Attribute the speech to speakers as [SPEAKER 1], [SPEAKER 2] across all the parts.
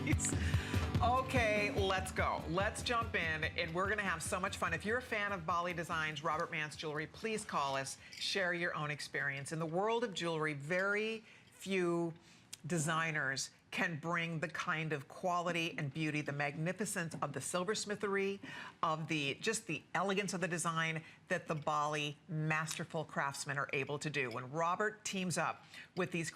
[SPEAKER 1] please. Okay, let's go. Let's jump in, and we're gonna have so much fun. If you're a fan of Bali Designs, Robert Manse Jewelry, please call us, share your own experience. In the world of jewelry, very few designers can bring the kind of quality and beauty, the magnificence of the silversmithery, of just the elegance of the design that the Bali masterful craftsmen are able to do. When Robert teams up with these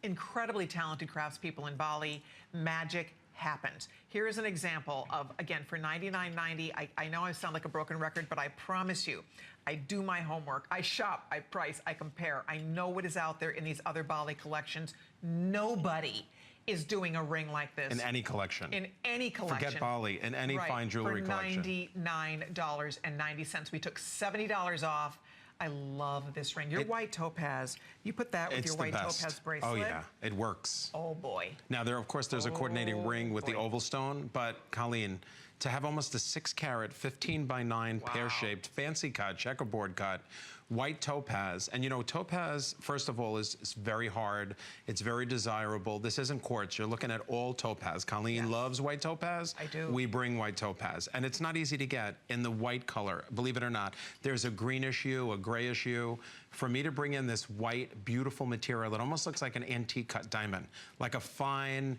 [SPEAKER 1] incredibly talented craftspeople in Bali, magic happens. Here is an example of, again, for $99.90. I know I sound like a broken record, but I promise you, I do my homework. I shop, I price, I compare. I know what is out there in these other Bali collections. Nobody is doing a ring like this.
[SPEAKER 2] In any collection.
[SPEAKER 1] In any collection.
[SPEAKER 2] Forget Bali, in any fine jewelry collection.
[SPEAKER 1] For $99.90. We took $70 off. I love this ring. Your white topaz, you put that with your white topaz bracelet.
[SPEAKER 2] Oh yeah, it works.
[SPEAKER 1] Oh boy.
[SPEAKER 2] Now of course there's a coordinating ring with the oval stone, but Colleen, to have almost a 6-carat, 15x9 pear-shaped, fancy cut, checkerboard cut, white topaz. And you know, topaz, first of all, is very hard. It's very desirable. This isn't quartz. You're looking at all topaz. Colleen loves white topaz.
[SPEAKER 1] I do.
[SPEAKER 2] We bring white topaz. And it's not easy to get in the white color, believe it or not. There's a greenish hue, a grayish hue. For me to bring in this white, beautiful material, it almost looks like an antique cut diamond, like a fine,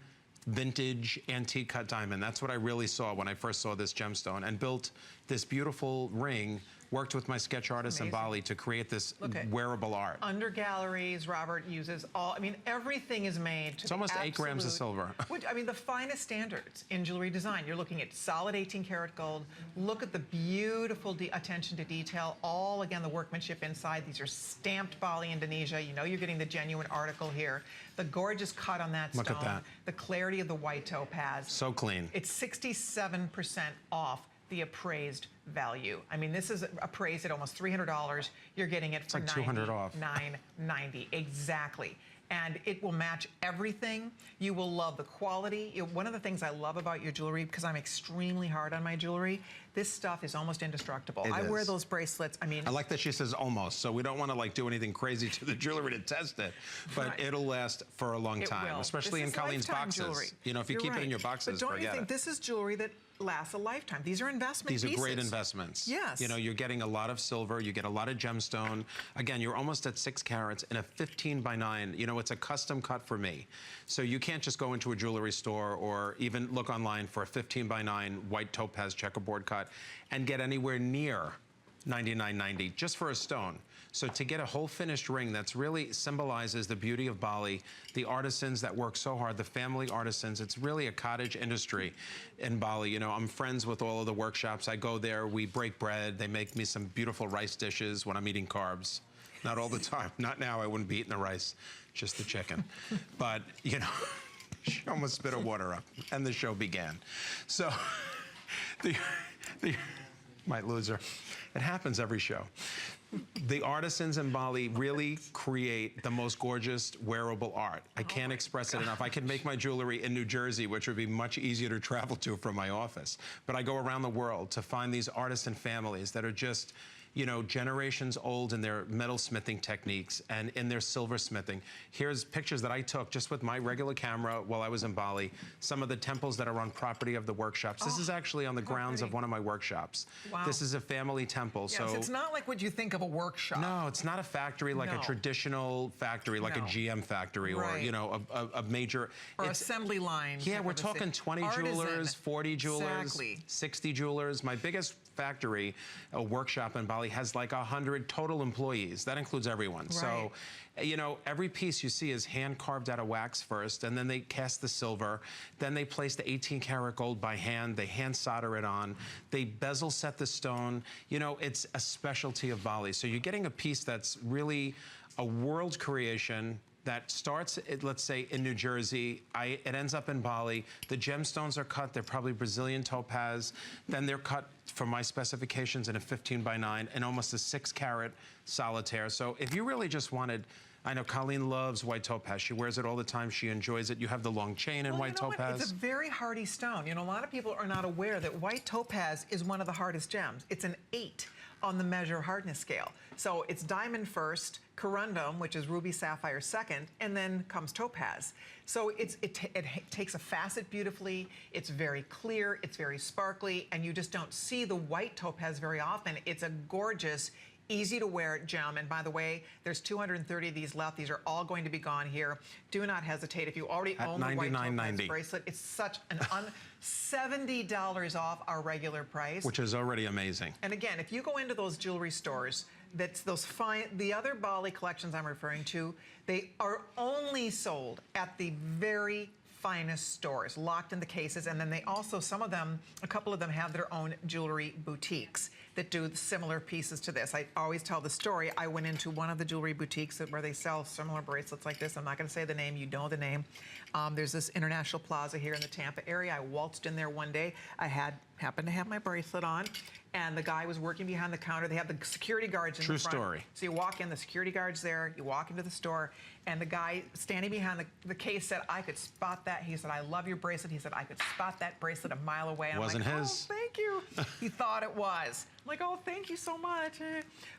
[SPEAKER 2] vintage antique cut diamond. That's what I really saw when I first saw this gemstone, and built this beautiful ring, worked with my sketch artist in Bali to create this wearable art.
[SPEAKER 1] Under galleries, Robert uses all, I mean, everything is made to
[SPEAKER 2] It's almost 8 grams of silver.
[SPEAKER 1] I mean, the finest standards in jewelry design. You're looking at solid 18 karat gold. Look at the beautiful attention to detail. All, again, the workmanship inside. These are stamped Bali, Indonesia. You know you're getting the genuine article here. The gorgeous cut on that stone.
[SPEAKER 2] Look at that.
[SPEAKER 1] The clarity of the white topaz.
[SPEAKER 2] So clean.
[SPEAKER 1] It's 67% off the appraised value. I mean, this is appraised at almost $300. You're getting it for
[SPEAKER 2] like $200 off.
[SPEAKER 1] $99.90. Exactly. And it will match everything. You will love the quality. One of the things I love about your jewelry, because I'm extremely hard on my jewelry, this stuff is almost indestructible. I wear those bracelets. I mean,
[SPEAKER 2] I like that she says almost, so we don't want to like do anything crazy to the jewelry to test it, but it'll last for a long time, especially in Colleen's boxes. Jewelry. You know, if you keep it in your boxes,
[SPEAKER 1] but don't you think this is jewelry that lasts a lifetime? These are investment pieces.
[SPEAKER 2] These are great investments.
[SPEAKER 1] Yes.
[SPEAKER 2] You know, you're getting a lot of silver, you get a lot of gemstone. Again, you're almost at 6 carats in a 15x9. You know, it's a custom cut for me. So you can't just go into a jewelry store or even look online for a 15x9 white topaz checkerboard cut and get anywhere near $99.90 just for a stone. So to get a whole finished ring that's really symbolizes the beauty of Bali, the artisans that work so hard, the family artisans, it's really a cottage industry in Bali. You know, I'm friends with all of the workshops. I go there, we break bread, they make me some beautiful rice dishes when I'm eating carbs. Not all the time, not now, I wouldn't be eating the rice, just the chicken. But, you know, she almost spit her water up, and the show began. So, might lose her. It happens every show. The artisans in Bali really create the most gorgeous wearable art. I can't express it enough. I could make my jewelry in New Jersey, which would be much easier to travel to from my office. But I go around the world to find these artisan families that are just, you know, generations old in their metalsmithing techniques and in their silversmithing. Here's pictures that I took just with my regular camera while I was in Bali. Some of the temples that are on property of the workshops. This is actually on the grounds of one of my workshops. Wow. This is a family temple.
[SPEAKER 1] Yes, so it's not like what you think of a workshop.
[SPEAKER 2] No, it's not a factory like a traditional factory, like a GM factory or, you know, a major...
[SPEAKER 1] Or assembly line.
[SPEAKER 2] Yeah, we're talking 20 jewelers, 40 jewelers, 60 jewelers. My biggest factory, a workshop in Bali, has like 100 total employees. That includes everyone. So, you know, every piece you see is hand carved out of wax first, and then they cast the silver. Then they place the 18 karat gold by hand. They hand solder it on. They bezel set the stone. You know, it's a specialty of Bali. So you're getting a piece that's really a world creation that starts, let's say, in New Jersey. It ends up in Bali. The gemstones are cut. They're probably Brazilian topaz. Then they're cut for my specifications in a 15x9 and almost a 6 carat solitaire. So if you really just wanted I know Colleen loves white topaz. She wears it all the time. She enjoys it. You have the long chain in white topaz.
[SPEAKER 1] It's a very hardy stone. You know, a lot of people are not aware that white topaz is one of the hardest gems. It's an 8 on the measure hardness scale. So it's diamond first, corundum, which is ruby sapphire second, and then comes topaz. So it takes a facet beautifully, it's very clear, it's very sparkly, and you just don't see the white topaz very often. It's a gorgeous, easy to wear gem. And by the way, there's 230 of these left. These are all going to be gone here. Do not hesitate. If you already own the white topaz bracelet, it's such an $70 off our regular price.
[SPEAKER 2] Which is already amazing.
[SPEAKER 1] And again, if you go into those jewelry stores, that's those fine, the other Bali collections I'm referring to, they are only sold at the very finest stores, locked in the cases, and then they also, some of them, a couple of them have their own jewelry boutiques that do similar pieces to this. I always tell the story. I went into one of the jewelry boutiques where they sell similar bracelets like this. I'm not going to say the name. You know the name. There's this International Plaza here in the Tampa area. I waltzed in there one day. I happened to have my bracelet on, and the guy was working behind the counter. They have the security guards in the front.
[SPEAKER 2] True story.
[SPEAKER 1] So you walk in, the security guard's there. You walk into the store, and the guy standing behind the case said, I could spot that. He said, I love your bracelet. He said, I could spot that bracelet a mile away. And
[SPEAKER 2] Wasn't
[SPEAKER 1] I'm like,
[SPEAKER 2] his.
[SPEAKER 1] Oh, thank you. He thought it was. I'm like, oh, thank you so much.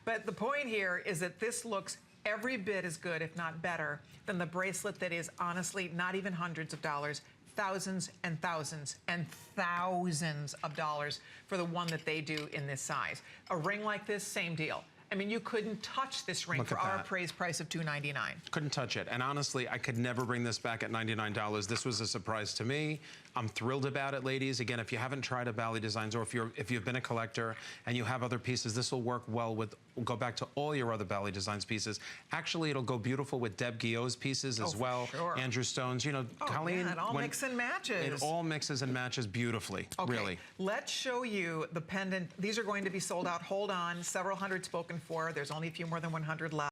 [SPEAKER 1] But the point here is that this looks every bit as good, if not better, than the bracelet that is honestly not even hundreds of dollars, thousands and thousands and thousands of dollars for the one that they do in this size. A ring like this, same deal. I mean, you couldn't touch this ring for our appraised price of $299.
[SPEAKER 2] Couldn't touch it. And honestly, I could never bring this back at $99. This was a surprise to me. I'm thrilled about it, ladies. Again, if you haven't tried a Bali Designs, or if you've been a collector and you have other pieces, this will work well with, go back to all your other Bali Designs pieces. Actually, it'll go beautiful with Deb Guillot's pieces as well.
[SPEAKER 1] Sure.
[SPEAKER 2] Andrew Stone's, you know, Colleen.
[SPEAKER 1] Yeah, it all mixes and matches.
[SPEAKER 2] It all mixes and matches beautifully, really.
[SPEAKER 1] Let's show you the pendant. These are going to be sold out. Hold on, several hundred spoken for. There's only a few more than 100 left.